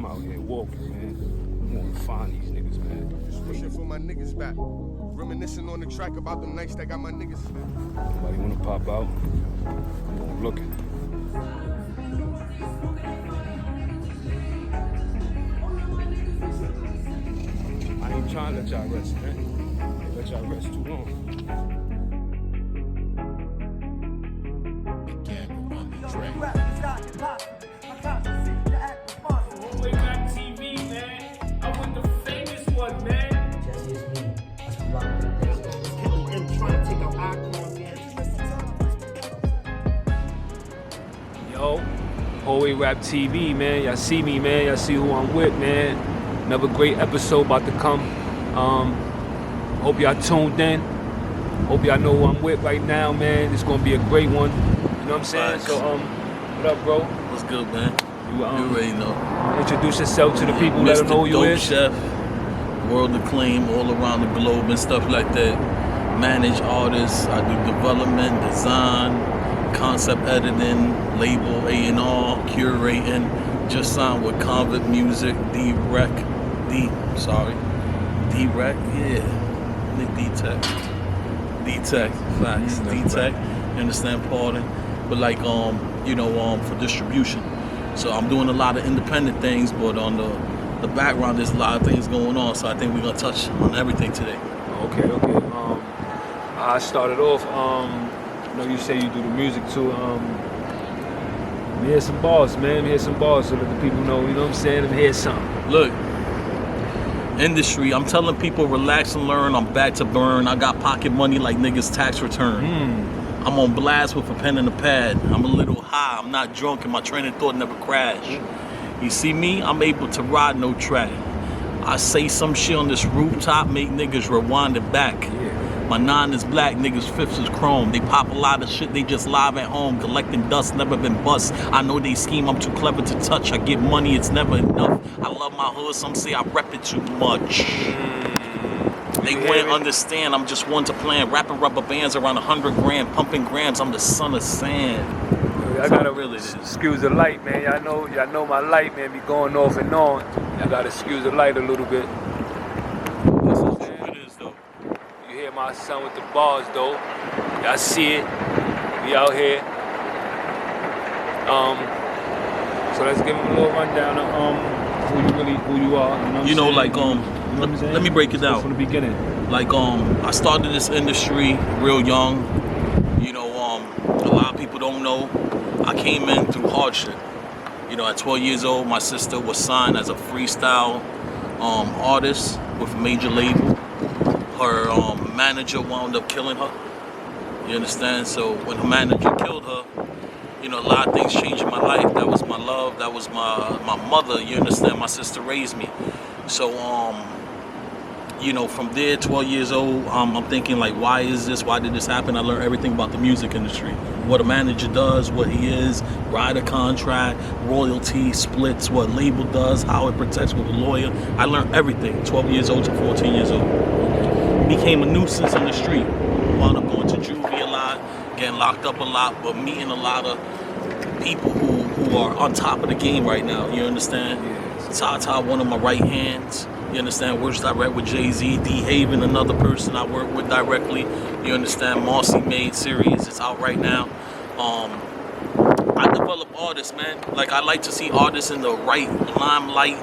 I'm out here walking, man. I want to find these niggas, man. Just wishing for my niggas back. Reminiscing on the track about them nights that got my niggas back. Somebody want to pop out? I'm looking. I ain't trying to let y'all rest, man. They let y'all rest too long. Way Back TV, man. I'm with the famous one, man. Jesse, it's me. I'm locked up there. Killing them, trying to take out icons, man. Yo, Way Rap TV, man. Y'all see me, man. Y'all see who I'm with, man. Another great episode about to come. Hope y'all tuned in. Hope y'all know who I'm with right now, man. It's gonna be a great one. You know what I'm saying? Facts. So, what up, bro? What's good, man? You, You already know. introduce yourself to the people. Let them know who you Dope is. Chef, world acclaim all around the globe and stuff like that. Manage artists. I do development, design, concept editing, label A&R, curating. Just signed with Convict Music, D-Rec, yeah, Nick D-Tech, facts, D-Tech. You understand, pardon, but like for distribution. So I'm doing a lot of independent things, but on the background there's a lot of things going on. So I think we're gonna touch on everything today. Okay. I started off. You say you do the music too. Here's some bars, man. Here's some bars so that the people know. You know what I'm saying? And here's something. Look, industry, I'm telling people relax and learn. I'm back to burn. I got pocket money like niggas tax return. I'm on blast with a pen and a pad. I'm a little high. I'm not drunk and my train of thought never crashed. You see me? I'm able to ride no track. I say some shit on this rooftop, make niggas rewind it back. My 9 is black, niggas 5th is chrome. They pop a lot of shit, they just live at home, collecting dust, never been bust. I know they scheme, I'm too clever to touch. I get money, it's never enough. I love my hood, some say I rep it too much. They wouldn't understand, I'm just one to plan. Rapping rubber bands around 100 grand, pumping grams, I'm the son of sand. I gotta really is. excuse the light, man. Y'all know my light, man, be going off and on. I gotta excuse the light a little bit. That's how true it is, though. You hear my son with the bars, though. Y'all see it. We out here. So let's give him a little rundown of who you are. You know what I'm saying? Let me break it Start down. from the beginning. Like I started this industry real young. A lot of people don't know. I came in through hardship. At 12 years old, my sister was signed as a freestyle artist with a major label. Her manager wound up killing her. You understand? So when her manager killed her, a lot of things changed in my life. That was my love. That was my mother. You understand? My sister raised me. So from there, 12 years old, I'm thinking like, why is this? Why did this happen? I learned everything about the music industry. What a manager does, what he is, rider contract, royalty, splits, what label does, how it protects with a lawyer. I learned everything, 12 years old to 14 years old. Became a nuisance in the street. Wound up going to juvie a lot, getting locked up a lot, but meeting a lot of people who are on top of the game right now. You understand? Tata, one of my right hands. You understand? Works direct with Jay-Z. D-Haven, another person I work with directly. You understand? Marcy Made series. It's out right now. I develop artists, man. Like, I like to see artists in the right limelight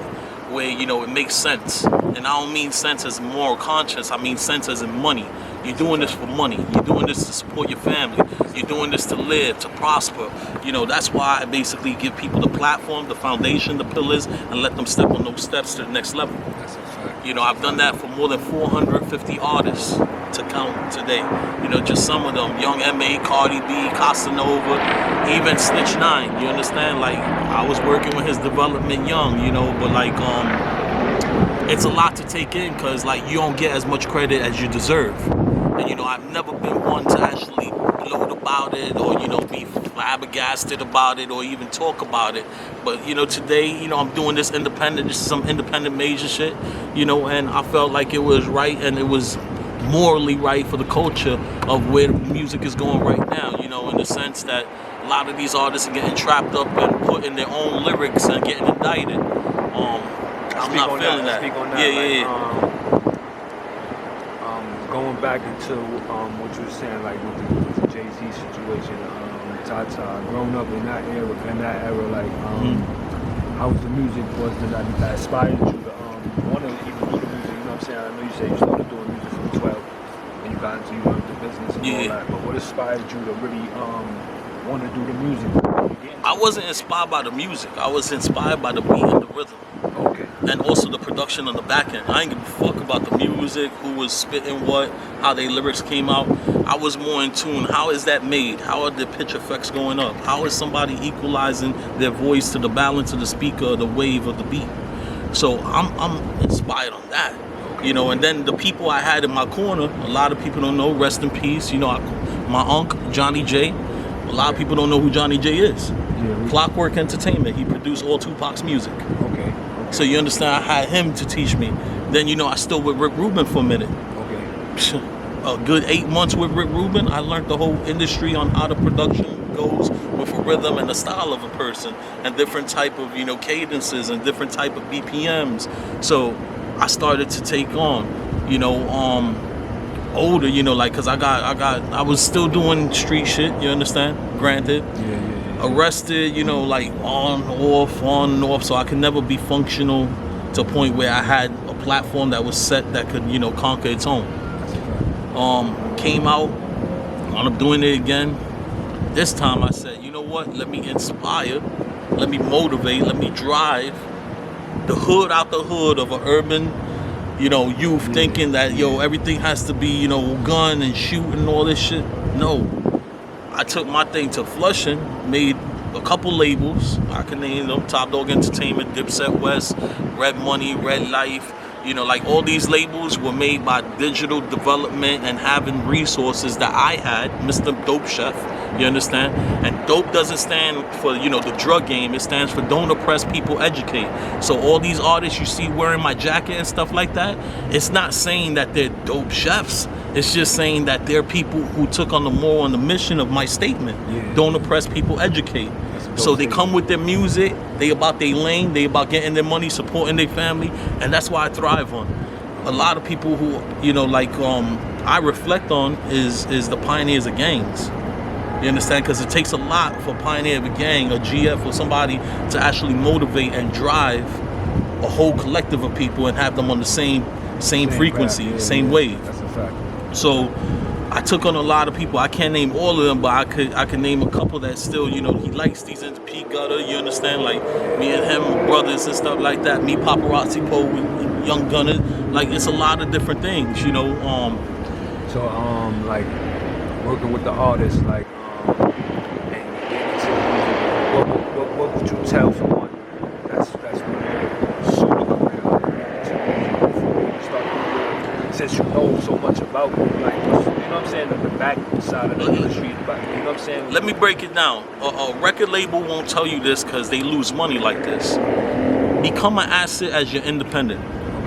where, it makes sense. And I don't mean sense as moral conscience. I mean sense as in money. You're doing this for money. You're doing this to support your family. You're doing this to live, to prosper. That's why I basically give people the platform, the foundation, the pillars, and let them step on those steps to the next level. That's a fact. I've done that for more than 450 artists to count today. Just some of them. Young M.A., Cardi B, Casanova, even Snitch 9. You understand? Like, I was working with his development young, but like, it's a lot to take in because, like, you don't get as much credit as you deserve. And, I've never been one to actually gloat about it or, be flabbergasted about it or even talk about it. But, today, I'm doing this independent, just some independent major shit, and I felt like it was right and it was morally right for the culture of where music is going right now, in the sense that a lot of these artists are getting trapped up and put in their own lyrics and getting indicted. I'm not feeling that. Speak on that. Yeah. Going back into what you were saying, like with the Jay-Z situation, Tata, growing up in that era, like how was the music that inspired you to want to even do the music? You know what I'm saying? I know you said you started doing music from 12, and you got into the business and all that. But what inspired you to really want to do the music? I wasn't inspired by the music. I was inspired by the beat and the rhythm. Okay. And also the production on the back end. I ain't give a fuck about the music, who was spitting what, how their lyrics came out. I was more in tune. How is that made? How are the pitch effects going up? How is somebody equalizing their voice to the balance of the speaker, the wave of the beat? So I'm inspired on that. You know, and then the people I had in my corner, a lot of people don't know, rest in peace, you know, my uncle, Johnny J. A lot of people don't know who Johnny J is. Yeah, Clockwork Entertainment. He produced all Tupac's music. Okay. So you understand, I had him to teach me. Then, you know, I still with Rick Rubin for a minute. Okay. A good 8 months with Rick Rubin, I learned the whole industry on how the production goes with a rhythm and the style of a person and different type of, you know, cadences and different type of BPMs. So I started to take on, you know, older, you know, like, cause I was still doing street shit, you understand? Granted. Yeah. Arrested, you know, like on, off, so I could never be functional to a point where I had a platform that was set that could, you know, conquer its own. Came out, wound up doing it again. This time I said, you know what, let me inspire, let me motivate, let me drive the hood out the hood of an urban, you know, youth thinking that, yo, everything has to be, you know, gun and shoot and all this shit. No. I took my thing to Flushing, made a couple labels. I can name them: Top Dog Entertainment, Dipset West, Red Money, Red Life. You know, like all these labels were made by digital development and having resources that I had, Mr. Dope Chef, you understand? And dope doesn't stand for, you know, the drug game. It stands for don't oppress people, educate. So all these artists you see wearing my jacket and stuff like that, it's not saying that they're dope chefs. It's just saying that they're people who took on the mission of my statement. Yeah. Don't oppress people, educate. So they come with their music, they about their lane, they about getting their money, supporting their family, and that's why I thrive on. A lot of people who, you know, like I reflect on is the pioneers of gangs. You understand? Because it takes a lot for a pioneer of a gang, a GF, or somebody to actually motivate and drive a whole collective of people and have them on the same frequency, same wave. That's a fact. So I took on a lot of people. I can't name all of them, but I could name a couple that still, you know, he likes these in P Gutter, you understand? Like me and him, brothers and stuff like that. Me, Paparazzi Poe, with Young Gunner. Like it's a lot of different things, you know. So like working with the artists, like what would you tell someone that's super career to start, since you know so much about, like, you know what I'm saying, the back side of the industry, but you know what I'm saying? Let me break it down. A record label won't tell you this because they lose money like this. Become an asset as you're independent.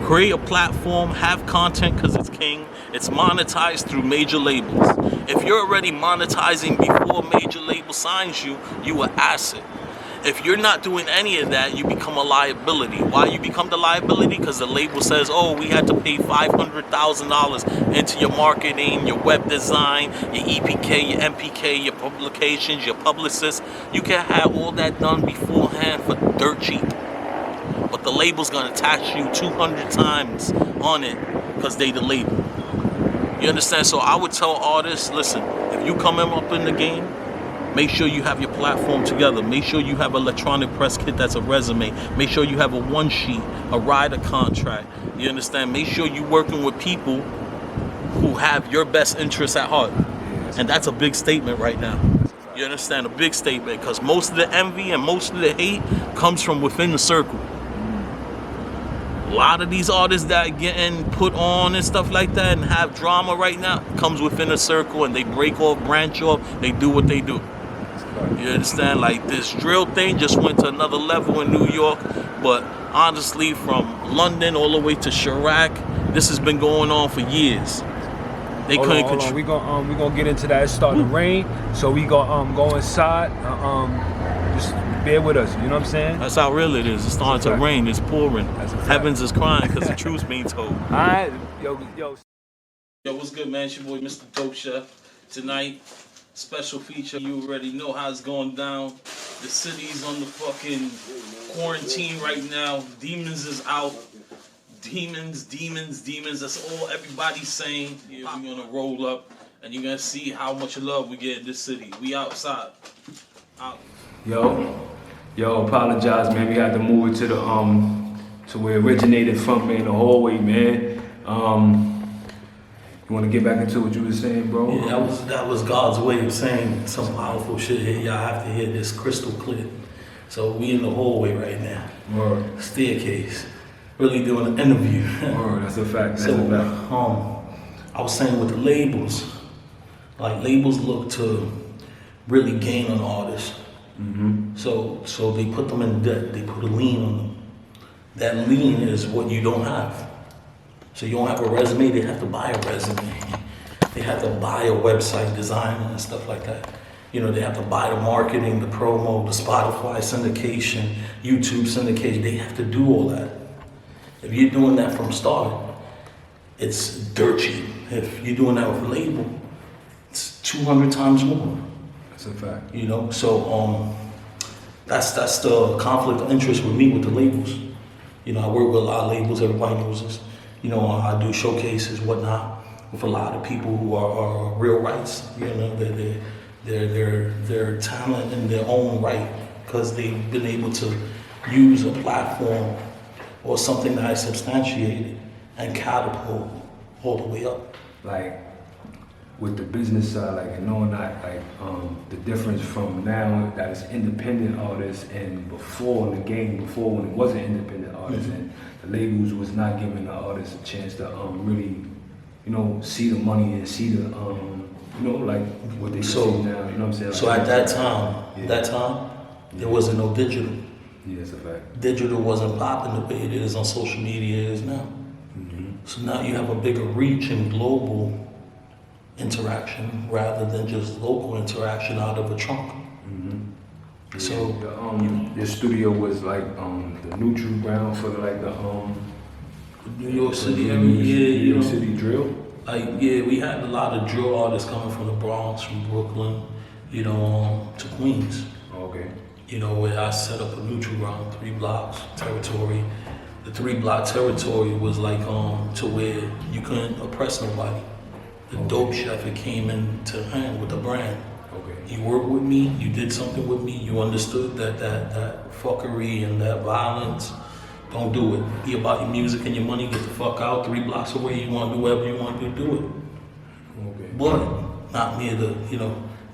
Create a platform, have content because it's king. It's monetized through major labels. If you're already monetizing before a major label signs you, you an asset. If you're not doing any of that, you become a liability. Why you become the liability? Because the label says, oh, we had to pay $500,000 into your marketing, your web design, your EPK, your MPK, your publications, your publicists. You can have all that done beforehand for dirt cheap. But the label's gonna tax you 200 times on it because they the label. You understand? So I would tell artists, listen, if you coming up in the game, make sure you have your platform together. Make sure you have an electronic press kit that's a resume. Make sure you have a one sheet, a rider contract. You understand? Make sure you're working with people who have your best interests at heart. And that's a big statement right now. You understand? A big statement, because most of the envy and most of the hate comes from within the circle. A lot of these artists that are getting put on and stuff like that and have drama right now comes within a circle, and they break off, branch off, they do what they do. You understand? Like this drill thing just went to another level in New York, but honestly, from London all the way to Chirac, this has been going on for years. They couldn't control. We gonna get into that. It's starting to rain, so we gonna go inside. Just bear with us. You know what I'm saying? That's how real it is. It's starting to fact. rain. It's pouring. That's a fact. Heavens is crying because the truth's being told. All right, yo. Yo, what's good, man? It's your boy, Mr. Dope Chef. Tonight, special feature. You already know how it's going down. The city's on the fucking quarantine right now. Demons is out. Demons. That's all everybody's saying. Yeah, we're gonna roll up, and you're gonna see how much love we get in this city. We outside. Out. Yo, apologize, man. We had to move it to the to where it originated from, man. The hallway, man. You want to get back into what you were saying, bro? Yeah, that was God's way of saying some powerful shit here. Y'all have to hear this crystal clear. So we in the hallway right now. Word. Staircase. Really doing an interview. Word, that's a fact. That's So, a fact. I was saying with the labels, like labels look to really gain on artists. Mm-hmm. So they put them in debt. They put a lien on them. That lien is what you don't have. So you don't have a resume. They have to buy a resume. They have to buy a website design and stuff like that. You know, they have to buy the marketing, the promo, the Spotify syndication, YouTube syndication. They have to do all that. If you're doing that from start, it's dirt cheap. If you're doing that with a label, it's 200 times more. That's a fact. You know, so that's the conflict of interest with me with the labels. You know, I work with a lot of labels. Everybody knows this. You know, I do showcases, whatnot, with a lot of people who are real rights. You know, they're talent in their own right because they've been able to use a platform or something that is substantiated and catapult all the way up. Like with the business side, like and knowing that, like the difference from now that it's independent artists and before in the game, before when it wasn't independent artists and the labels was not giving the artists a chance to really, you know, see the money and see the you know, like what they see now. You know what I'm saying? Like, So at that time, there wasn't no digital. Yeah, that's a fact. Digital wasn't popping the way it is on social media it is now. Mm-hmm. So now you have a bigger reach and global interaction rather than just local interaction out of a trunk. Mm-hmm. So your studio was like the neutral ground for the New York City, New York City drill. Like we had a lot of drill artists coming from the Bronx, from Brooklyn, you know, to Queens. Okay. You know, where I set up a neutral ground, 3 blocks territory. The 3-block territory was like to where you couldn't oppress nobody. The Dope Chef, it came into hand with the brand. Okay. You worked with me, you did something with me, you understood that fuckery and that violence, don't do it. Be about your music and your money, get the fuck out, 3 blocks away, you want to do whatever you want to do it. Okay. But not near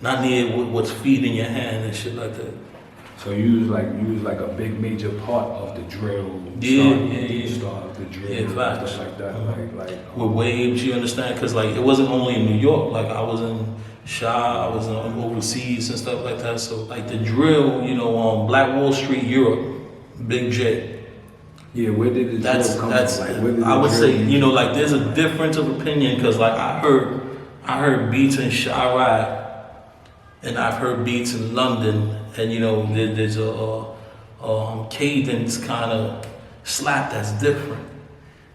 not near what's feeding your hand and shit like that. So you was like a big major part of the drill. Start of the drill. Yeah, facts. Stuff like that. Like With waves, you understand? Because like it wasn't only in New York. Like I was in Shaw, I was overseas and stuff like that. So like the drill, you know, on Black Wall Street, Europe, Big J. Yeah, where did the drill come from? Like, where did I would the say, drill- you know, like there's a difference of opinion because like I heard beats in Chirac and I've heard beats in London, and you know there's a cadence kind of slap that's different.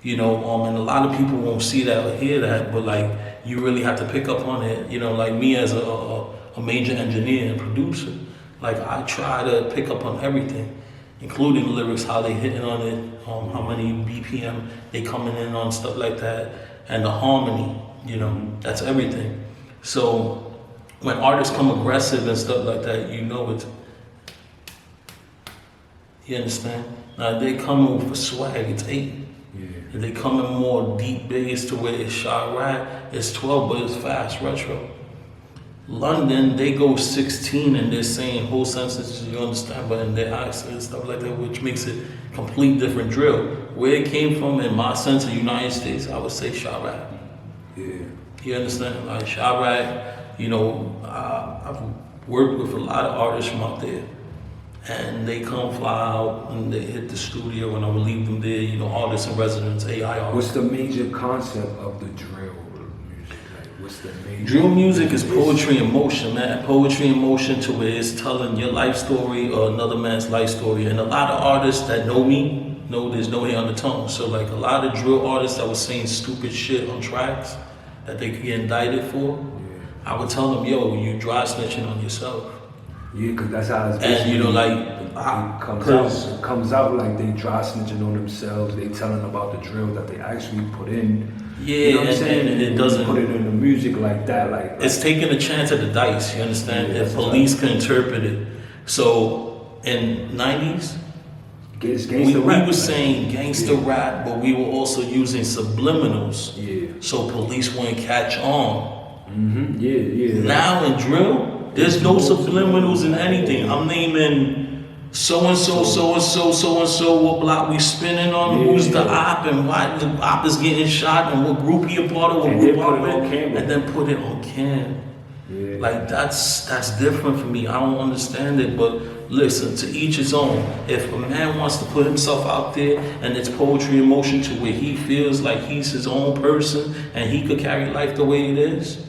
You know, and a lot of people won't see that or hear that, but like you really have to pick up on it. You know, like me as a major engineer and producer, like I try to pick up on everything, including the lyrics, how they hitting on it, how many BPM they coming in on, stuff like that, and the harmony. You know, that's everything. So when artists come aggressive and stuff like that, you know it. You understand? Now they come with swag, it's 8. Yeah. If they come in more deep bass to where it's Chirac, it's 12, but it's fast retro. London, they go 16 and they're saying whole sentences, you understand, but in their accent and stuff like that, which makes it complete different drill. Where it came from, in my sense of United States, I would say Chirac. Yeah. You understand? Like Chirac, you know, I've worked with a lot of artists from out there, and they come fly out and they hit the studio, and I will leave them there. You know, artists in residence, AI artists. What's the major concept of the drill music? Like, What's the main? Drill music is poetry in motion, man. Poetry in motion to where it's telling your life story or another man's life story. And a lot of artists that know me know there's no hair on the tongue. So like a lot of drill artists that was saying stupid shit on tracks that they could get indicted for, I would tell them, yo, you dry snitching on yourself. Yeah, because that's how it's And you know, like, it comes out like they dry snitching on themselves. They telling about the drill that they actually put in. Yeah, you know what I'm saying? and it doesn't put it in the music like that. Like it's taking a chance at the dice. You understand? Yeah, If police can interpret it. So in '90s, it's we gangsta rap. were saying gangster rap, but we were also using subliminals. Yeah. So police wouldn't catch on. Yeah. Now in drill, there's no subliminals in anything. I'm naming so and so, what block we spinning on, who's the op, and why the op is getting shot, and what group he a part of, what And group then put I'm it on in, camera. and then put it on cam. Yeah. Like that's different for me. I don't understand it, but listen, to each his own. If a man wants to put himself out there and it's poetry in motion to where he feels like he's his own person and he could carry life the way it is,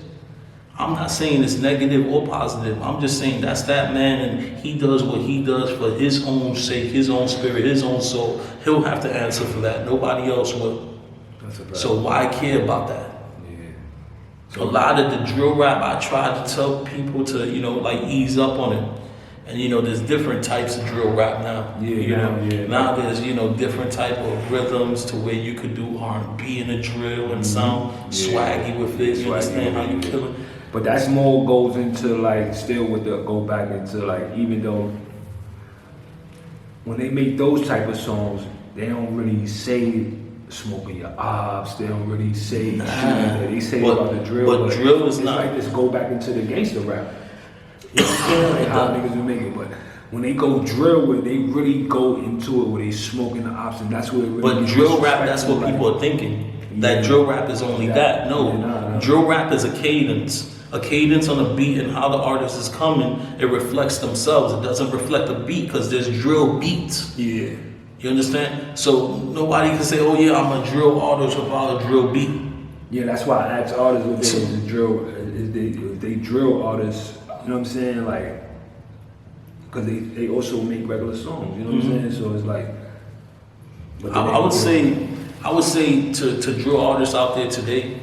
I'm not saying it's negative or positive. I'm just saying that's that man and he does what he does for his own sake, his own spirit, his own soul. He'll have to answer for that. Nobody else will. That's a fact. So why care about that? Yeah. A lot of the drill rap, I try to tell people to, you know, like ease up on it. And you know, there's different types of drill rap now. Now there's, you know, different type of rhythms to where you could do R&B in a drill and sound swaggy with it. You understand how you kill it? But that's more goes into like still with the go back into like even though when they make those type of songs, they don't really say smoking your ops. They don't really say shit like that. They say about the drill. But drill is it's not. like this go back into the gangster rap. You know what I'm saying? Like how niggas will make it, but when they go drill with, they really go into it where they smoking the ops, and that's what it really. But drill rap, that's what people are thinking. That drill rap is only that. No, drill rap is a cadence. A cadence on a beat and how the artist is coming, it reflects themselves. It doesn't reflect the beat because there's drill beats. Yeah. You understand? So nobody can say, oh yeah, I'm a drill artist without a drill beat. Yeah, that's why I ask artists what they is drill, if they drill artists, you know what I'm saying? Like, because they also make regular songs, you know what I'm saying? So it's like, but then I would say to drill artists out there today,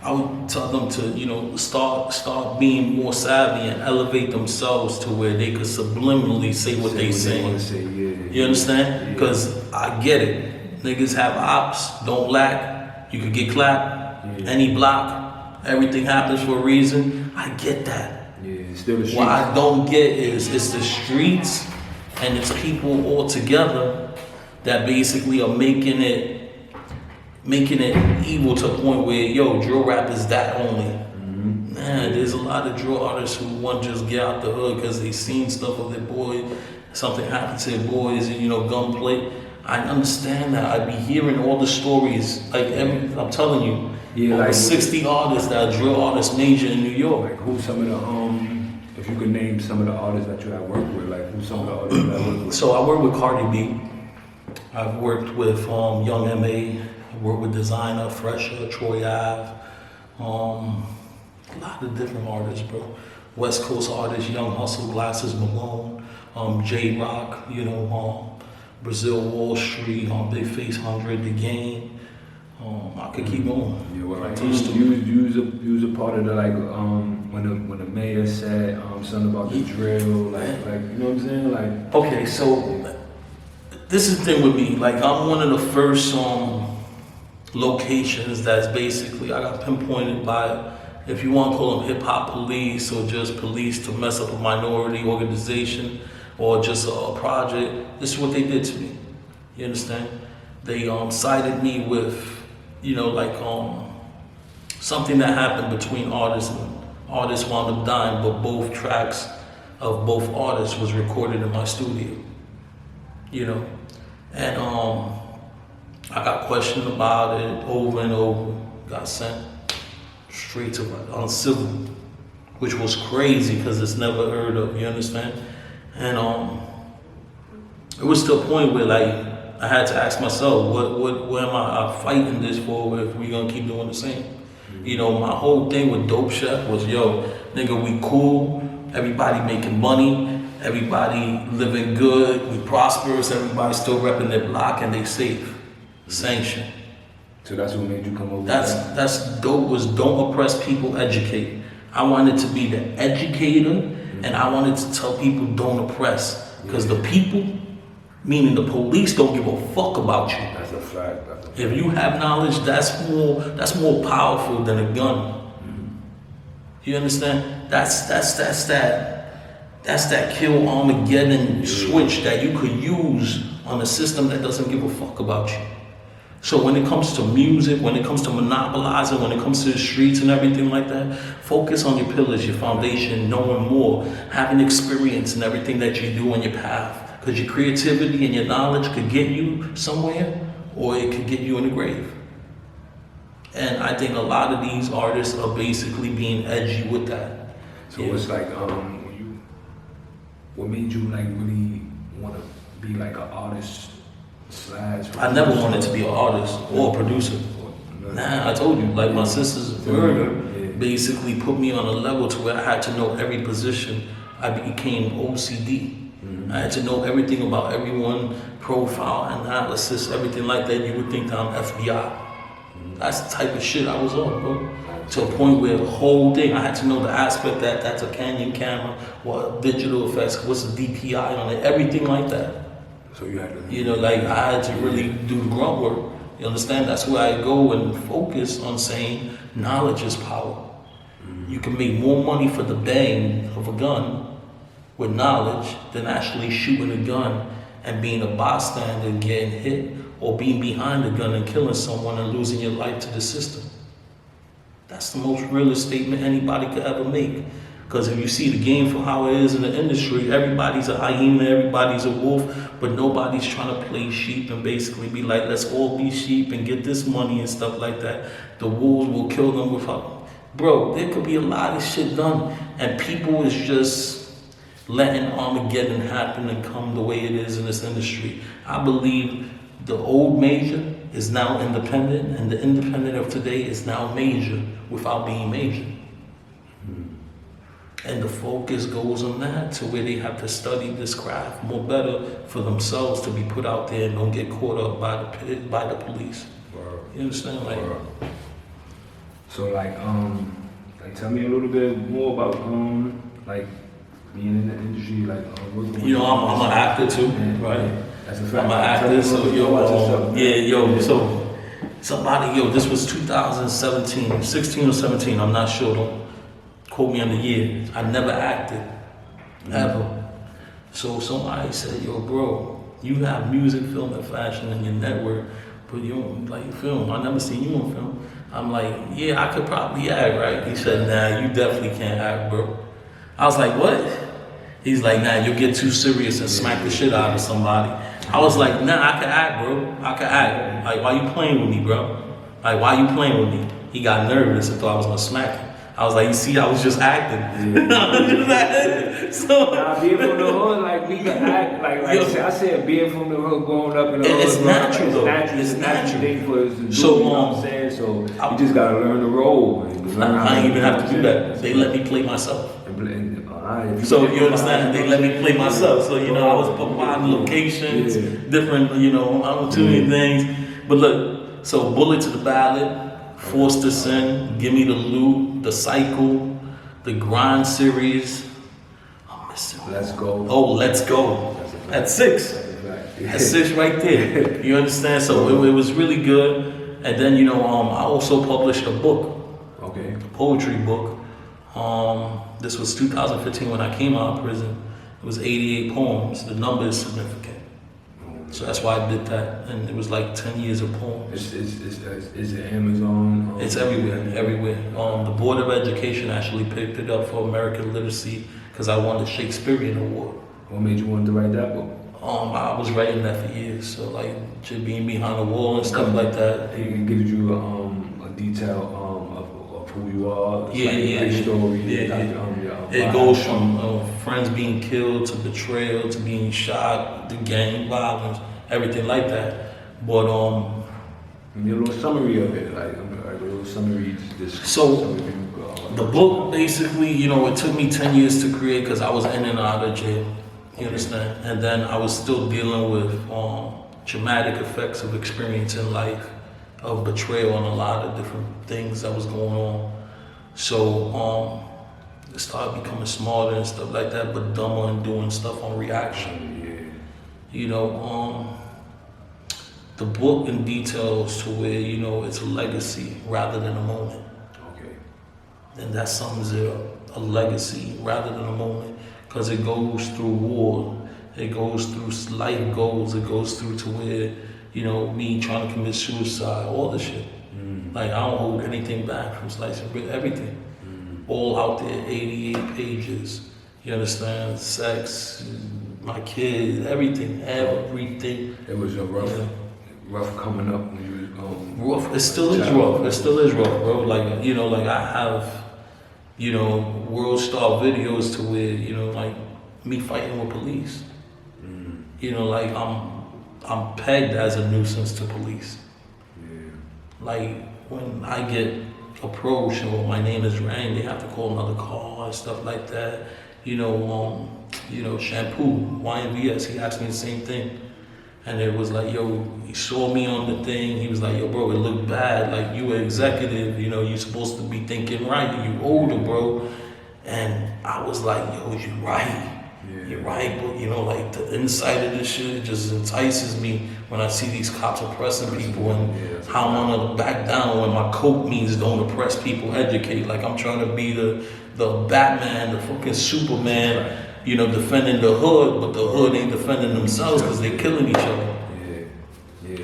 I would tell them to, you know, start being more savvy and elevate themselves to where they could subliminally say what they saying. You understand? Because I get it. Niggas have ops, don't lack. You could get clapped, any block, everything happens for a reason. I get that. Yeah, it's still the streets. What I don't get is it's the streets and it's people all together that basically are making it evil to a point where, yo, drill rap is that only. Man, there's a lot of drill artists who want to just get out the hood because they seen stuff of their boy, something happened to their boys, and, you know, gunplay. I understand that. I be hearing all the stories. Like, I'm telling you, over like 60 artists that are drill artists major in New York. Like, who's some of the, if you could name some of the artists that you have worked with, like, who's some of the artists you have worked with? So I work with Cardi B. I've worked with Young M.A. I work with Designer, Fresher, Troy Ave, a lot of different artists, bro. West Coast artists, Young Hustle, Glasses Malone, J-Rock, you know, Brazil, Wall Street, Big Face 100, The Game. I could keep going. Yeah, well, like, you was a part of the, like, when the mayor said something about the drill, like, you know what I'm saying? Like, okay, so this is the thing with me. Like, I'm one of the first locations that's basically, I got pinpointed by, if you want to call them hip hop police or just police to mess up a minority organization or just a project. This is what they did to me. You understand? They cited me with, you know, like something that happened between artists, and artists wound up dying, but both tracks of both artists was recorded in my studio. You know, and I got questioned about it over and over. Got sent straight to uncivil, which was crazy because it's never heard of. You understand? And it was to a point where, like, I had to ask myself, what am I fighting this for if we're gonna keep doing the same? You know, my whole thing with Dope Chef was, yo, nigga, we cool, everybody making money, everybody living good, we prosperous, everybody still repping their block and they safe. Sanction. So that's what made you come over with that? That's dope, was don't oppress people, educate. I wanted to be the educator and I wanted to tell people don't oppress. Because the people, meaning the police, don't give a fuck about you. That's a fact. If you have knowledge, that's more powerful than a gun. You understand? That's that kill Armageddon switch that you could use on a system that doesn't give a fuck about you. So when it comes to music, when it comes to monopolizing, when it comes to the streets and everything like that, focus on your pillars, your foundation, knowing more, having experience in everything that you do on your path. Because your creativity and your knowledge could get you somewhere, or it could get you in the grave. And I think a lot of these artists are basically being edgy with that. So it's like, what made you like really want to be like an artist slash? I never wanted to be an artist or a producer. Nah, I told you, like my sister's murder basically put me on a level to where I had to know every position. I became OCD. I had to know everything about everyone, profile, analysis, everything like that. You would think that I'm FBI. That's the type of shit I was on, bro. To a point where the whole thing, I had to know the aspect that that's a Canon camera, what digital effects, what's the DPI on it, everything like that. So you had to, You know, like I had to really do the grunt work. You understand? That's where I go and focus on saying knowledge is power. You can make more money for the bang of a gun with knowledge than actually shooting a gun and being a bystander and getting hit, or being behind the gun and killing someone and losing your life to the system. That's the most realist statement anybody could ever make. Because if you see the game for how it is in the industry, everybody's a hyena, everybody's a wolf, but nobody's trying to play sheep and basically be like, let's all be sheep and get this money and stuff like that. The wolves will kill them without. Bro, there could be a lot of shit done, and people is just letting Armageddon happen and come the way it is in this industry. I believe the old major is now independent, and the independent of today is now major without being major. And the focus goes on that to where they have to study this craft more better for themselves to be put out there and don't get caught up by the police. You understand? Like, so like tell me a little bit more about like being in the industry, like working. you know, I'm an actor too, right? That's a fact. I'm an actor, so this was 2017, 16 or 17, I'm not sure, don't quote me on the year. I never acted, ever. So somebody said, yo bro, you have music, film, and fashion in your network, but you don't like film. I never seen you on film. I'm like, yeah, I could probably act, right? He said, nah, you definitely can't act, bro. I was like, what? He's like, nah, you'll get too serious and smack the shit out of somebody. I was like, nah, I can act, bro. I can act. Like, why you playing with me, bro? Like, why you playing with me? He got nervous and thought I was gonna smack him. I was like, you see, I was just acting. So, nah, being from the hood, like we can act, like I said, being from the hood, growing up in the hood, it's natural, though. It's natural thing for us to do. So, you know what I'm saying? So you just gotta learn the role. I ain't even have to do that. They let me play myself. So you understand? They let me play myself. So you know, I was providing locations, different, you know, I don't too many things. But look, so Bullet to the Ballad, Forced to Sin, Give Me the Loot, The Cycle, the Grind series. I'm missing. Let's Go. Oh, Let's Go. At 6. At 6 right there. You understand? So it was really good. And then you know, I also published a book. Okay. A poetry book. This was 2015 when I came out of prison. It was 88 poems. The number is significant. So that's why I did that. And it was like 10 years of poems. Is it Amazon? It's everywhere, everywhere. The Board of Education actually picked it up for American literacy because I won the Shakespearean Award. What made you want to write that book? I was writing that for years. So like just being behind the wall and stuff like that. It gives you a detail of who you are. It's Yeah. Story. It goes from friends being killed to betrayal to being shot, to gang violence, everything like that. But Give me a little summary of it, like a little summary. So, the book, basically, you know, it took me 10 years to create because I was in and out of jail. You understand? And then I was still dealing with traumatic effects of experiencing life, of betrayal, and a lot of different things that was going on. So, it started becoming smarter and stuff like that, but dumber and doing stuff on reaction. You know, the book in details to where, you know, it's a legacy rather than a moment. Okay. And that sums it up, a legacy rather than a moment, because it goes through war, it goes through life goals, it goes through to where, you know, me trying to commit suicide, all the shit. Like, I don't hold anything back from slicing everything. All out there, 88 pages. You understand? Sex, my kids, everything. It was a rough coming up when you was going. Rough. It still is rough. It still is rough, bro. Like, you know, like I have, you know, world star videos to where, you know, like me fighting with police. You know, like I'm pegged as a nuisance to police. Like when I get approached or my name is rang, they have to call another car and stuff like that. You know, Shampoo, YNVS, he asked me the same thing. And it was like, yo, he saw me on the thing. He was like, yo, bro, it looked bad. Like, you were executive, you know, you're supposed to be thinking right. You older, bro. And I was like, yo, you're right. You're right, but you know, like the inside of this shit just entices me when I see these cops oppressing people and how I'm gonna back down when my coke means don't oppress people, educate. Like I'm trying to be the Batman, the fucking Superman, you know, defending the hood, but the hood ain't defending themselves because they killing each other.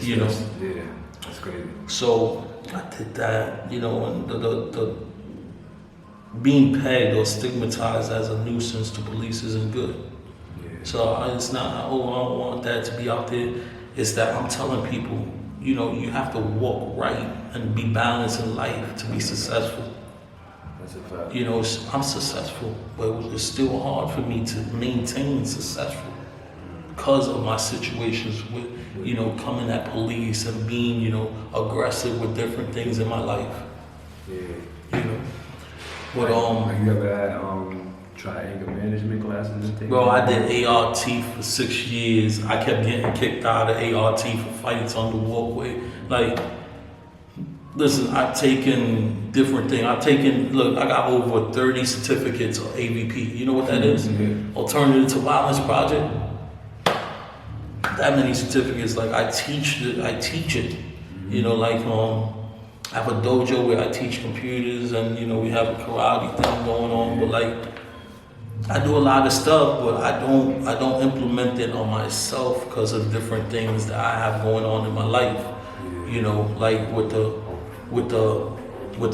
You know? Yeah, that's crazy. So I did that, you know, and the being pegged or stigmatized as a nuisance to police isn't good. So it's not, oh, I don't want that to be out there. It's that I'm telling people, you know, you have to walk right and be balanced in life to be successful. That's a fact. You know, I'm successful, but it's still hard for me to maintain successful because of my situations with, you know, coming at police and being, you know, aggressive with different things in my life. Yeah. You know. But have you ever had try anger management classes and things? Bro, I did ART for 6 years. I kept getting kicked out of ART for fights on the walkway. Like, listen, I've taken different things. Look, I got over 30 certificates of AVP. You know what that is? Alternative to Violence Project. That many certificates. Like, I teach it. You know, like, I have a dojo where I teach computers and, you know, we have a karate thing going on, but like, I do a lot of stuff, but I don't implement it on myself because of different things that I have going on in my life. You know, like with the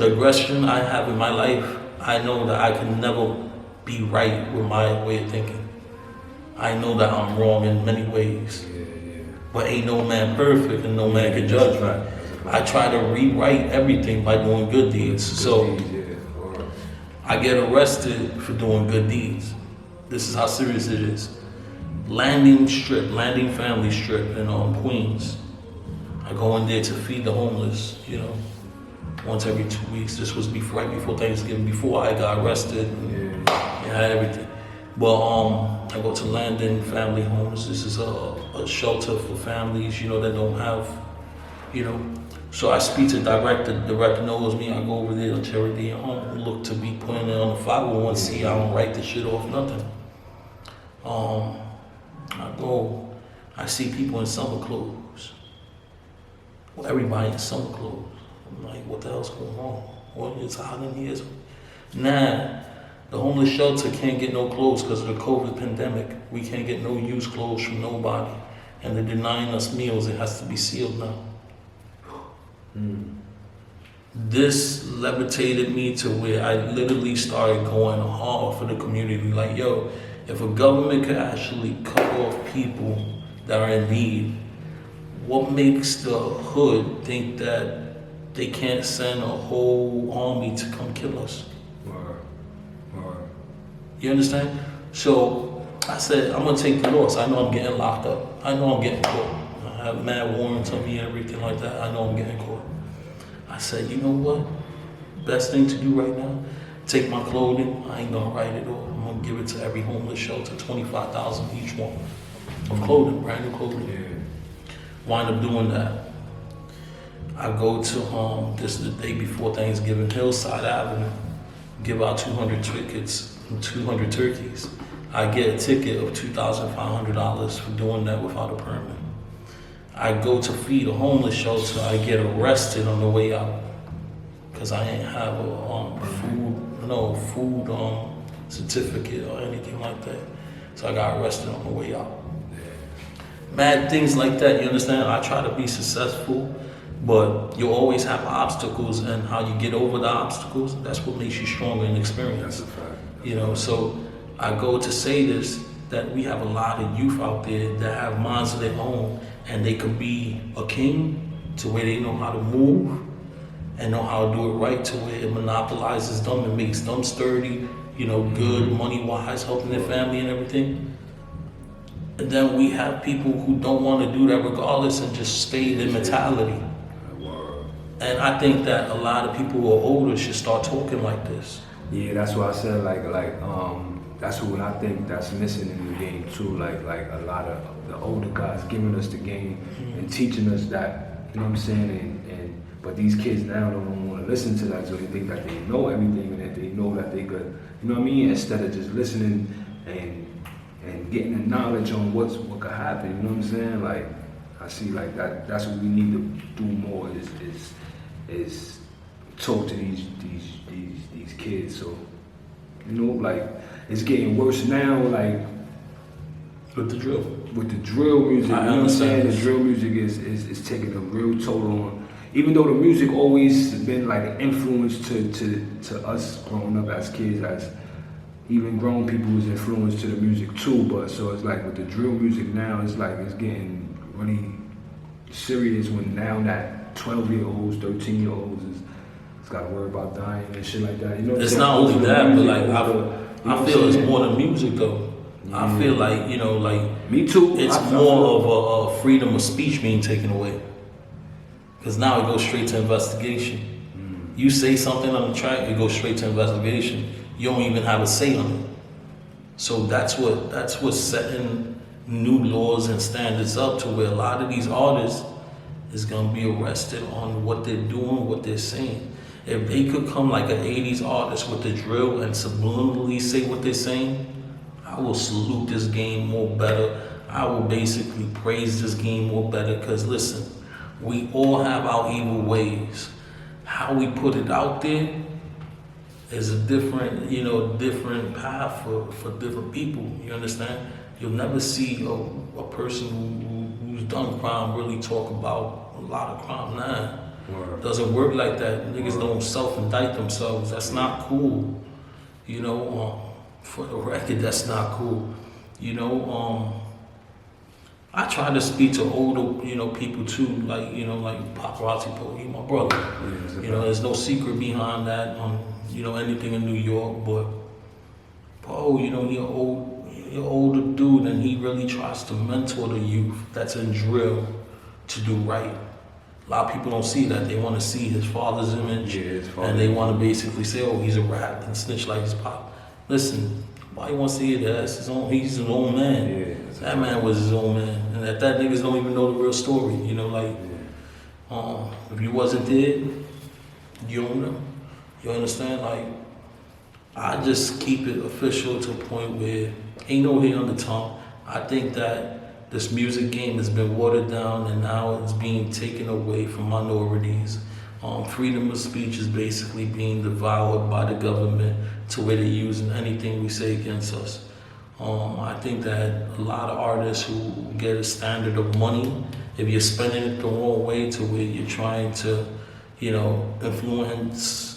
aggression I have in my life, I know that I can never be right with my way of thinking. I know that I'm wrong in many ways, but ain't no man perfect and no man can judge me. I try to rewrite everything by doing good deeds. So I get arrested for doing good deeds. This is how serious it is. Landing Family Strip in Queens. I go in there to feed the homeless, you know, once every 2 weeks. This was right before Thanksgiving, before I got arrested. Everything. But I go to Landing Family Homes. This is a shelter for families, you know, that don't have, you know. So I speak to the director knows me. I go over there to Charity and Home, look to be putting it on the 501c. I don't write the shit off, nothing. I see people in summer clothes. Well, everybody in summer clothes. I'm like, what the hell's going on? Well, it's hot in here. Nah, the homeless shelter can't get no clothes because of the COVID pandemic. We can't get no used clothes from nobody. And they're denying us meals. It has to be sealed now. This levitated me to where I literally started going hard for the community. Like, yo, if a government could actually cut off people that are in need, what makes the hood think that they can't send a whole army to come kill us? You understand? So I said, I'm gonna take the loss. I know I'm getting locked up. I know I'm getting caught. I have mad warrants on me and everything like that. I know I'm getting caught. I said, you know what? Best thing to do right now, take my clothing. I ain't gonna write it off. I'm gonna give it to every homeless shelter, $25,000 each one of clothing, brand new clothing. Wind up doing that. I go to this is the day before Thanksgiving, Hillside Avenue, give out 200 tickets and 200 turkeys. I get a ticket of $2,500 for doing that without a permit. I go to feed a homeless shelter. I get arrested on the way out because I ain't have a food certificate or anything like that. So I got arrested on the way out. Mad things like that, you understand? I try to be successful, but you always have obstacles, and how you get over the obstacles, that's what makes you stronger and experienced. That's a fact. You know, so I go to say this, that we have a lot of youth out there that have minds of their own, and they could be a king to where they know how to move and know how to do it right, to where it monopolizes them and makes them sturdy, you know, good money-wise, helping their family and everything. And then we have people who don't want to do that regardless and just stay their mentality. And I think that a lot of people who are older should start talking like this. Yeah, that's what I said. That's what I think that's missing in the game too. Like a lot of the older guys giving us the game and teaching us that. You know what I'm saying? But these kids now don't want to listen to that, so they think that they know everything and that they know that they could. You know what I mean? Instead of just listening and getting the knowledge on what could happen. You know what I'm saying? Like I see like that. That's what we need to do more. Is talk to these kids. So you know, like it's getting worse now. Like with the drill music. You know what I'm saying? The drill music is taking a real toll on. Even though the music always been like an influence to us growing up as kids, as even grown people was influenced to the music too. But so it's like with the drill music now, it's like it's getting really serious when now that 12-year-olds, 13-year-olds it's got to worry about dying and shit like that. You know, it's not only that, but like I feel it's more than music though. Yeah. I feel like, you know, like me too. It's more of a freedom of speech being taken away. Because now it goes straight to investigation. You say something on the track, it goes straight to investigation. You don't even have a say on it. So that's what's setting new laws and standards up to where a lot of these artists is gonna be arrested on what they're doing, what they're saying. If they could come like an 80s artist with the drill and subliminally say what they're saying, I will salute this game more better. I will basically praise this game more better, because listen, we all have our evil ways. How we put it out there is a different path for different people. You understand? You'll never see a person who's done crime really talk about a lot of crime now. Doesn't work like that. Niggas don't self-indict themselves. That's not cool. You know, for the record, that's not cool. You know, I try to speak to older, people too, like Paparazzi Poe, my brother. There's no secret behind that on, anything in New York, but Poe, you're older dude, and he really tries to mentor the youth that's in drill to do right. A lot of people don't see that. They want to see his father's image, and they want to basically say, oh, he's a rat and snitch like his pop. Listen, why you want to see it as his own? He's an old man. That man was his own man, and that niggas don't even know the real story. If you wasn't there, you don't know. You understand? Like, I just keep it official to a point where ain't no hair on the tongue. I think that this music game has been watered down, and now it's being taken away from minorities. Freedom of speech is basically being devoured by the government to where they're using anything we say against us. I think that a lot of artists who get a standard of money, if you're spending it the wrong way to where you're trying to, influence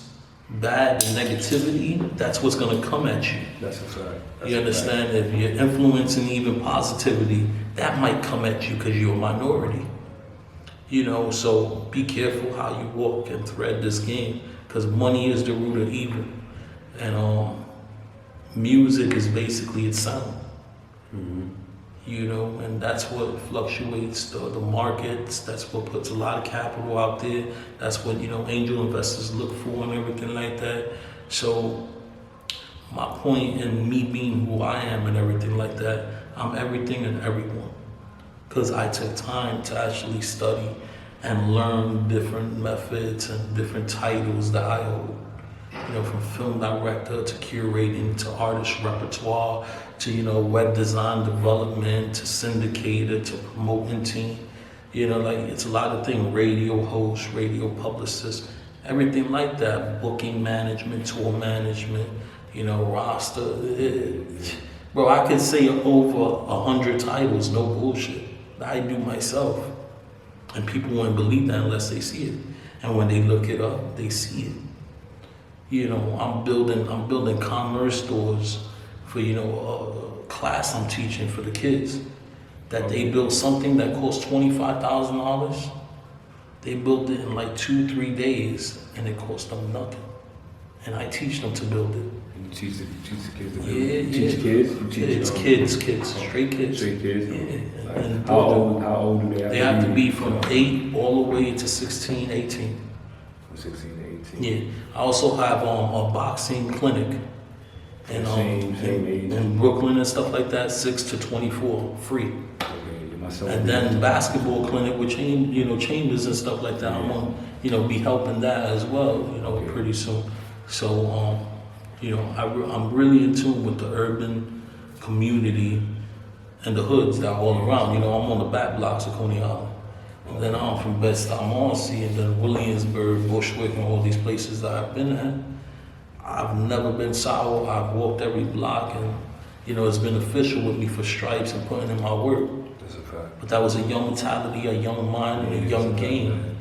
bad and negativity, that's what's going to come at you. That's a fact. You understand? If you're influencing even positivity, that might come at you because you're a minority. So be careful how you walk and thread this game, because money is the root of evil. And music is basically its sound. you know, and that's what fluctuates the markets. That's what puts a lot of capital out there. That's what, you know, angel investors look for and everything like that. So my point in me being who I am and everything like that, I'm everything and everyone. Because I took time to actually study and learn different methods and different titles that I hold. You know, from film director to curating to artist repertoire to, you know, web design development to syndicator to promoting team. You know, like it's a lot of things, radio host, radio publicist, everything like that, booking management, tour management, you know, roster. Bro, I could say over 100 titles, no bullshit, that I do myself. And people wouldn't believe that unless they see it. And when they look it up, they see it. You know, I'm building commerce stores for, you know, a class I'm teaching for the kids. That they built something that cost $25,000. They built it in like 2-3 days, and it cost them nothing. And I teach them to build it. You teach the kids to build. Yeah, You teach kids. You teach, it's kids, straight kids. Straight kids. Yeah. Like, And how old do they have? They have to be from 8 all the way to 16, 18. From 16 to 18. Yeah. I also have a boxing clinic in, Same age. in Brooklyn and stuff like that, 6 to 24, free. Okay, myself. And then basketball clinic with Chambers and stuff like that. I'm gonna, you know, be helping that as well, you know, pretty soon. So, you know, I'm really in tune with the urban community and the hoods that are all around. You know, I'm on the back blocks of Coney Island. And then I'm from Bed-Stuy, Marcy, and then Williamsburg, Bushwick, and all these places that I've been at. I've never been sour. I've walked every block, and, you know, it's been official with me for stripes and putting in my work. That's a fact. But that was a young mentality, a young mind, and a young game.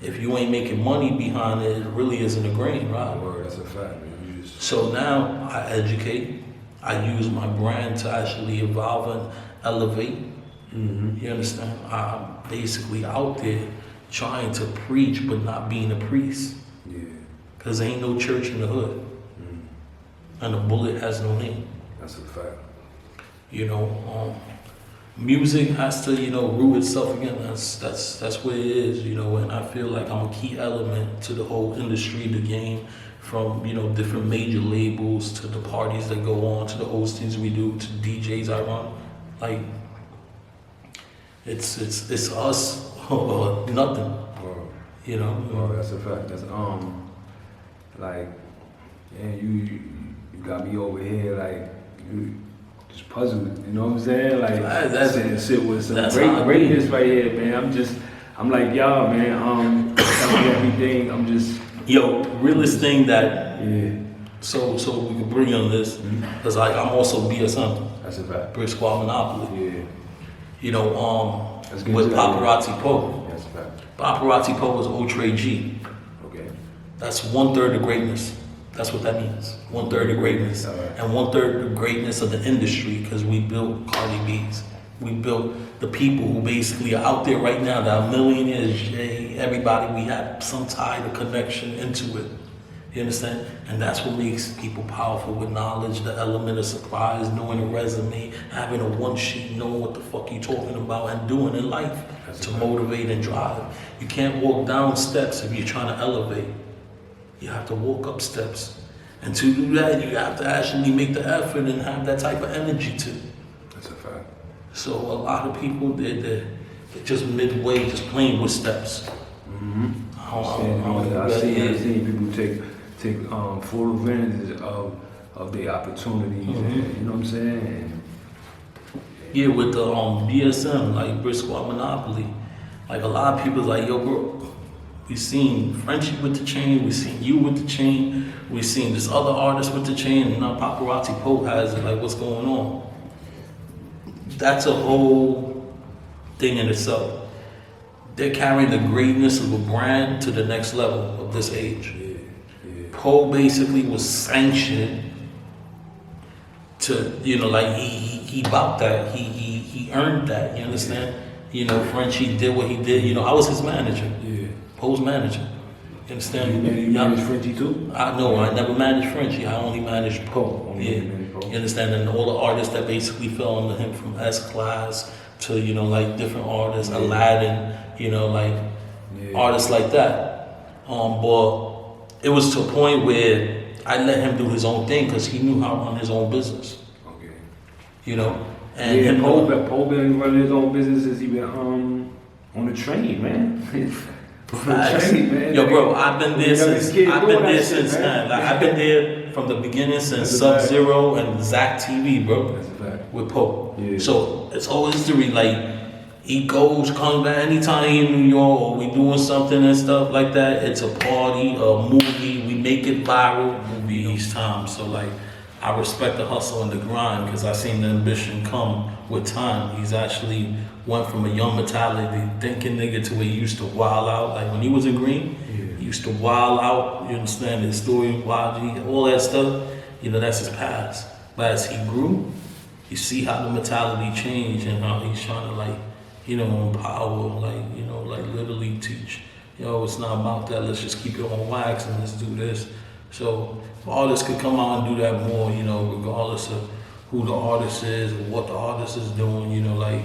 If you ain't making money behind it, it really isn't a grain, right? Word, that's a fact, man. You just, So now I educate. I use my brand to actually evolve and elevate. You understand? I'm basically out there trying to preach, but not being a priest. yeah, Because there ain't no church in the hood. And a bullet has no name. that's a fact. You know, music has to, you know, root itself again. That's what it is, you know, and I feel like I'm a key element to the whole industry, the game, from, you know, different major labels to the parties that go on, to the hostings we do, to DJs I run. Like, it's us or nothing, Word. you know. Word, that's a fact. That's like, man, you got me over here, like, you just puzzled. You know what I'm saying? Like, That's- sit with some that's how I greatness right here, man. I'm like, y'all, man. Tell me everything. I'm just, Yo, realest thing that, yeah. so we can bring on this, because I'm also BSM, That's a fact. Brick Squad Monopoly. Yeah, You know, That's good with too. Paparazzi Poe. that's a fact. Paparazzi Poe was Outre G. Okay. That's 1/3 of greatness. That's what that means. 1/3 of greatness. Alright. And 1/3 of greatness of the industry, because we built Cardi B's. We built the people who basically are out there right now that are millionaires, Jay, everybody, we have some tie to connection into it. You understand? And that's what makes people powerful with knowledge, the element of surprise, knowing a resume, having a one sheet, knowing what the fuck you talking about and doing in life to motivate and drive. You can't walk down steps if you're trying to elevate. You have to walk up steps. And to do that, you have to actually make the effort and have that type of energy too. That's a fact. So a lot of people, they're just midway, just playing with steps. I see people take full advantage of the opportunities, and, you know what I'm saying? And, Yeah, with the BSM, like Brick Squad Monopoly, like a lot of people like, yo, bro, we seen Frenchie with the chain, we seen you with the chain, we seen this other artist with the chain, and now Paparazzi Poe has it. Like, what's going on? That's a whole thing in itself. They're carrying the greatness of a brand to the next level of this age. Poe basically was sanctioned to, you know, like he bought that, he earned that. You understand? You know, Frenchie did what he did. You know, I was his manager. yeah. Poe's manager. You understand? You managed Frenchie too? No, I never managed Frenchie. I only managed Poe. Only Yeah. managed Poe. You understand? And all the artists that basically fell under him, from S-Class to, you know, like different artists, Aladdin, you know, like artists like that. But it was to a point where I let him do his own thing because he knew how to run his own business. Okay. You know? And Yeah, him Poe been running his own business since he been on the train, man. On the train, man. Yo, bro, I've been there since. I've been there since man. Like, I've been there from the beginning since That's a fact. Sub-Zero and Zach TV, bro. That's a fact. With Poe. Yeah. So it's all history. Like he comes back anytime he in New York or we doing something and stuff like that. It's a party, a movie. We make it viral. Movie each time. So like, I respect the hustle and the grind because I seen the ambition come with time. He's actually went from a young mentality, thinking nigga, to where he used to wild out. Like when he was in Green, he used to wild out. You understand his story, YG, all that stuff. You know, that's his past. But as he grew, you see how the mentality changed and how he's trying to, like, you know, empower, like, you know, like literally teach. You know, it's not about that. Let's just keep it on wax and let's do this. So if artists could come out and do that more, you know, regardless of who the artist is or what the artist is doing, you know, like,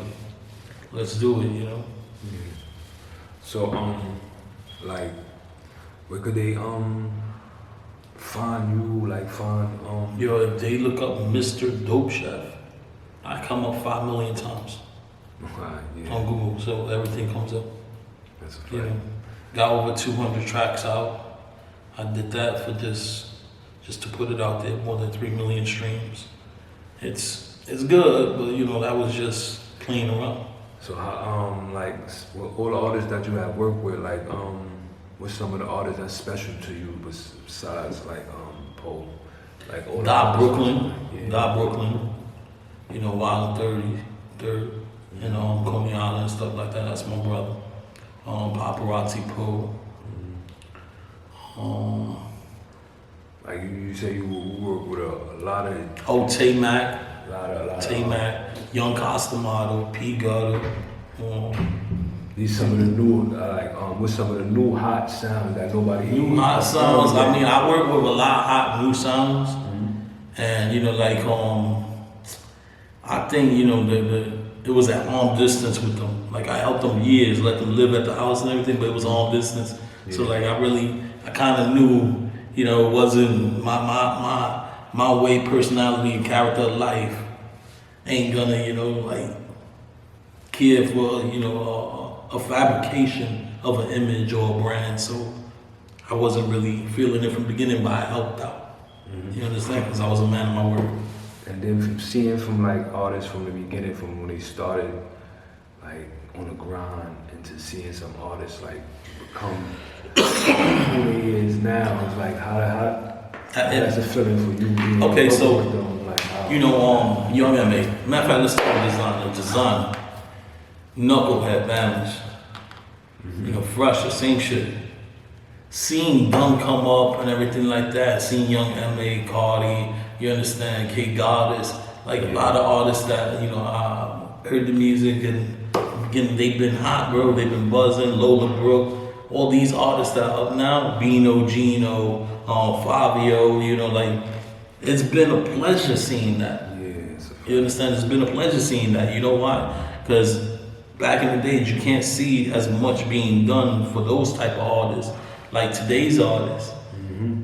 let's do it, you know. So like, where could they find you? Like find Yo, if they look up Mr. Dope Chef, I come up 5 million times yeah, on Google, so everything comes up. that's a fact. You know, got over 200 tracks out. I did that for just to put it out there, more than 3 million streams. It's good, but you know, that was just playing around. So how like all the artists that you have worked with, like what's some of the artists that's special to you besides like Poe? Like all the Dot artists- Brooklyn, Yeah. Dot Brooklyn, you know, Wild 33rd, you know, Coney Island and stuff like that. That's my brother. Paparazzi Poe. Like you say you work with a lot of Oh, Tay-Mac, a lot of Tay-Mac, Young Costa Model, P. Gutter. these some of the new what's some of the new hot sounds that nobody New hot sounds. I mean, I work with a lot of hot new sounds, and you know, like I think you know it was at arm distance with them. Like I helped them years, let them live at the house and everything, but it was arm distance. So like I kind of knew, you know, it wasn't my way, personality and character of life ain't gonna, you know, like care for, you know, a fabrication of an image or a brand. So I wasn't really feeling it from the beginning, but I helped out. You understand? Because I was a man of my word. And then from seeing from like artists from the beginning, from when they started like on the grind, into seeing some artists like become who they is now, it's like how that's a feeling for you. Being Okay, so, with them, like how, You know, Young M.A. Matter of fact, let's start with Design. Knucklehead Vanish. You know, Fresh, the same shit. Seeing them come up and everything like that, seeing Young M.A., Cardi, you understand, K Goddess, like a lot of artists that, you know, I heard the music and again, they've been hot, bro. They've been buzzing. Lola Brooke, all these artists that are up now, Bino, Gino, Fabio, you know, like, it's been a pleasure seeing that. yeah, it's a You understand? It's been a pleasure seeing that. You know why? Because back in the days, you can't see as much being done for those type of artists like today's artists.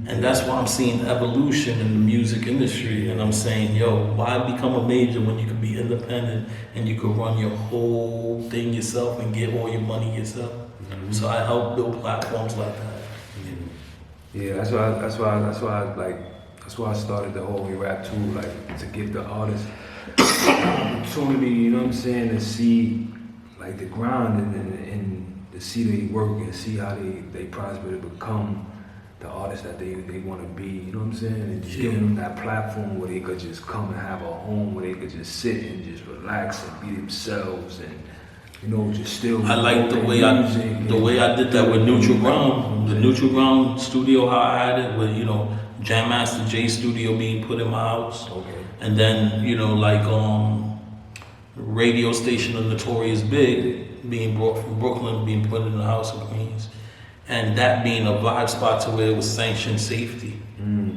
And that's why I'm seeing evolution in the music industry. And I'm saying, yo, why become a major when you can be independent and you can run your whole thing yourself and get all your money yourself? So I help build platforms like that. Yeah, that's why I started the whole rap too, like to give the artists the opportunity, you know what I'm saying, to see like the grind and to see they work and see how they prosper to become the artists that they want to be, you know what I'm saying, and just giving them that platform where they could just come and have a home where they could just sit and just relax and be themselves and, you know, just still. I like the way I did that with Neutral Ground, the Neutral Ground studio, how I had it with, you know, Jam Master J studio being put in my house. Okay. And then, you know, like radio station of Notorious Big being brought from Brooklyn, being put in the house in Queens. And that being a vibe spot to where it was sanctioned safety.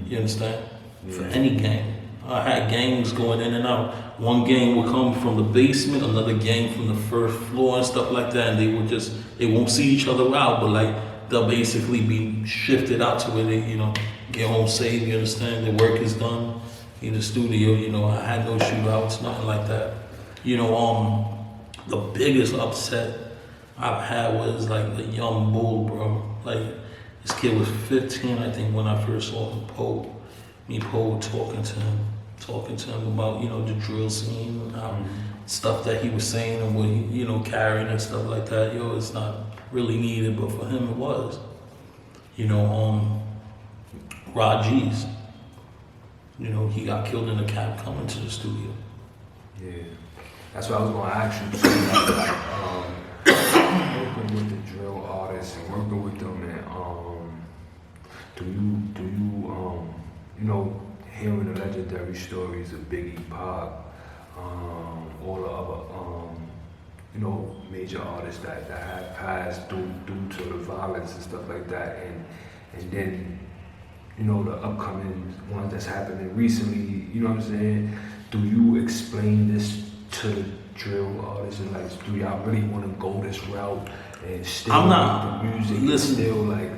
You understand? For any gang. I had gangs going in and out. One gang would come from the basement, another gang from the first floor and stuff like that, and they won't see each other out, but like they'll basically be shifted out to where they, get home safe, you understand? Their work is done in the studio, I had no shootouts, nothing like that. The biggest upset I've had was like a young bull, bro. Like this kid was 15, I think, when I first saw him. Poe talking to him about, the drill scene and how stuff that he was saying and what he, carrying and stuff like that. It's not really needed, but for him it was. Rod G's, he got killed in a cab coming to the studio. Yeah, that's what I was going to ask you. Working with the drill artists and working with them, and do you hearing the legendary stories of Biggie, Pac, all the other major artists that have passed due to the violence and stuff like that, and then the upcoming ones that's happening recently, you know what I'm saying? Do you explain this to the drill artists and like, do y'all really want to go this route and still I'm not, make the music? listen, still like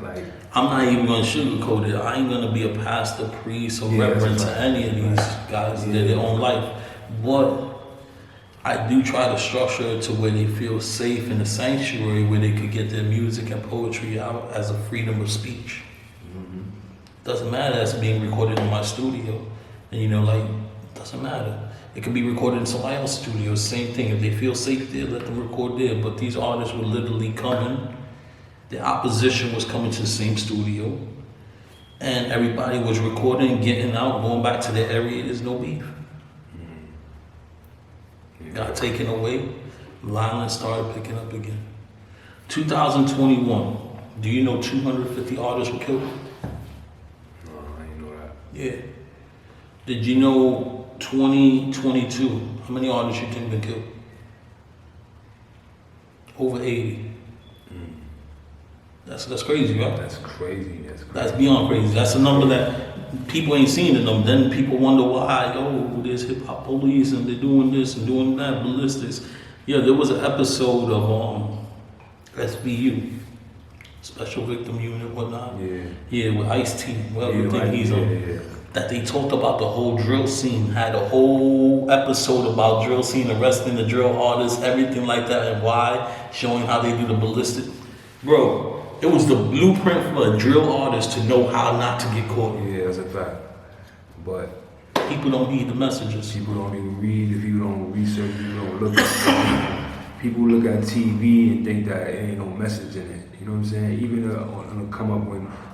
I'm not even gonna sugarcoat it. I ain't gonna be a pastor, priest, or reverend to any of these guys. They're their own life. But I do try to structure it to where they feel safe in a sanctuary where they could get their music and poetry out as a freedom of speech. Doesn't matter that's being recorded in my studio. And doesn't matter. It could be recorded in somebody else's studio, same thing. If they feel safe there, let them record there. But these artists were literally coming. The opposition was coming to the same studio. And everybody was recording, getting out, going back to their area. There's no beef. Got taken away. Violence started picking up again. 2021. Do you know 250 artists were killed? No, I didn't know that. Yeah. Did you know 2022, how many artists you think been killed? Over 80. That's crazy, right? That's crazy. That's beyond crazy. That's a number that people ain't seen the number. Then people wonder why, there's hip hop police and they're doing this and doing that, ballistics. Yeah, there was an episode of SVU, Special Victim Unit, whatnot. Yeah, with Ice-T, he's on. That they talked about the whole drill scene, had a whole episode about drill scene, arresting the drill artists, everything like that, and why, showing how they do the ballistic. Bro, it was the blueprint for a drill artist to know how not to get caught. Yeah, that's a fact. But people don't need the messages. People don't even read. If you don't research, you don't look at people look at TV and think that it ain't no message in it. You know what I'm saying? Even on the come up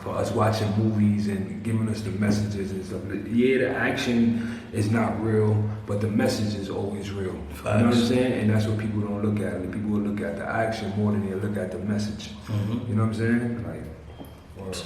for us watching movies and giving us the messages and stuff. Yeah, the action is not real, but the message is always real. Facts. You know what I'm saying? And that's what people don't look at. And people will look at the action more than they look at the message. You know what I'm saying?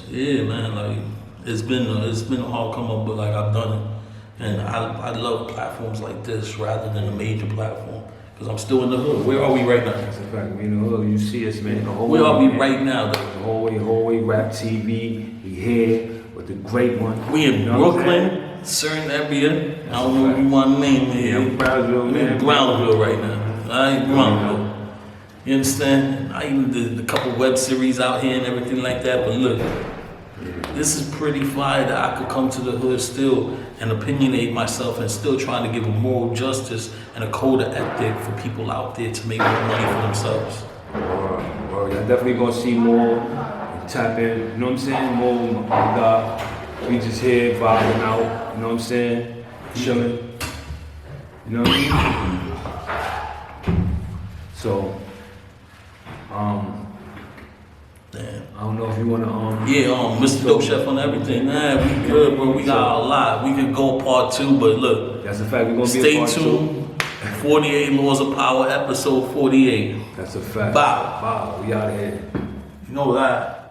Yeah, man. It's been a hard come up, but I've done it, and I love platforms like this rather than a major platform. Because I'm still in the hood. Where are we right now? That's a fact. We in the hood. You see us, man. Where are we right now, though? The whole way, Rap TV. We here with the great one. We in Brooklyn, certain area. I don't know if you want to name it. Yeah, Brownsville, we in Brownsville right now. Brownsville. You understand? I even did a couple web series out here and everything like that. But look, this is pretty fire that I could come to the hood still and opinionate myself and still trying to give a moral justice and a code of ethic for people out there to make more money for themselves. Well, you're definitely gonna see more. Tap in, you know what I'm saying? More, my God. We just here vibing out, you know what I'm saying? Chilling. You know what I mean? So, Damn. I don't know if you wanna Mr. Dope Chef on everything. Man, we good, bro. We got a lot. We could go part 2, but look. That's a fact. We're gonna be stay a part tuned. 48 Laws of Power, episode 48. That's a fact. Bow. Bow. We out here. You know that.